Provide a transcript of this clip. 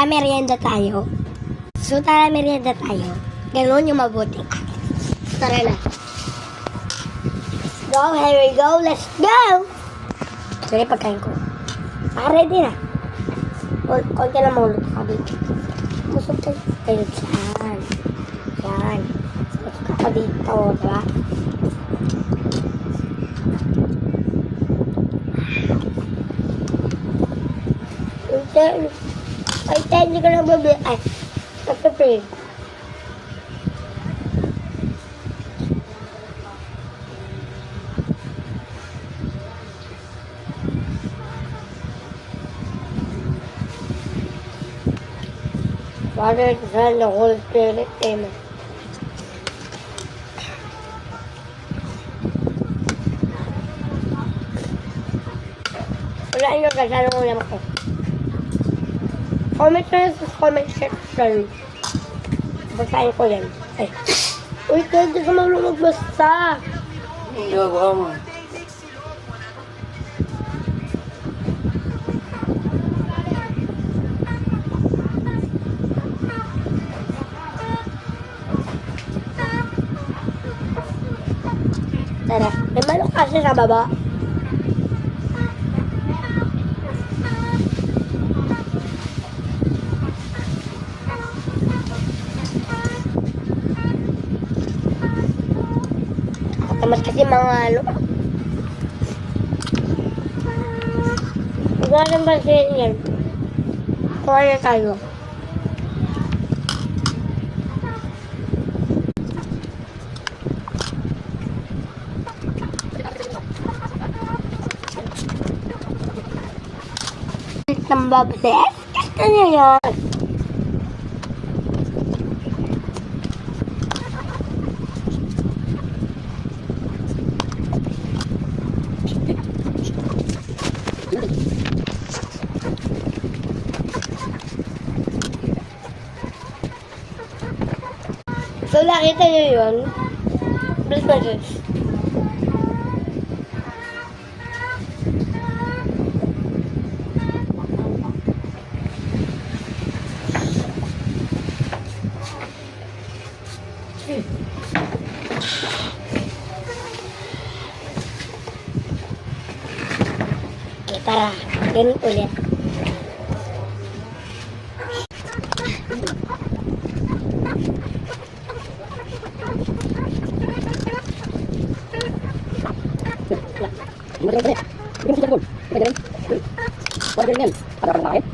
Tara, merienda tayo. So, tara, merienda tayo. Ganun yung mabuti. Tara na. Go, here we go. Let's go! Ito yung pagkain ko. Ready na. Konti na mahulog ka dito. Musok tayo. Ayun, saan? Yan. Musok ka dito, diba? Ay, hindi ko lang bubili. Ay, nagpa-pray. Father, Son, the Holy Spirit, Amen. Wala nyo guys, ano ulam ko? Comment nyo sa comment section. Basahin ko yan. Ay. Uy, hindi ka marunong magbasa. Hindi ako mo. Tara, may manok kasi sa baba. Tamat kasi mga ano. Huwag natin pansin yan. Kuha na tayo. Tambabses? Gusto niya yan. So, nakita niyo yun? Please message. Okay, tara. Ganun ulit. Hindi mo rin. Hindi mo siya doon. Pwede rin. Pwede rin yan. Para ka ng kain.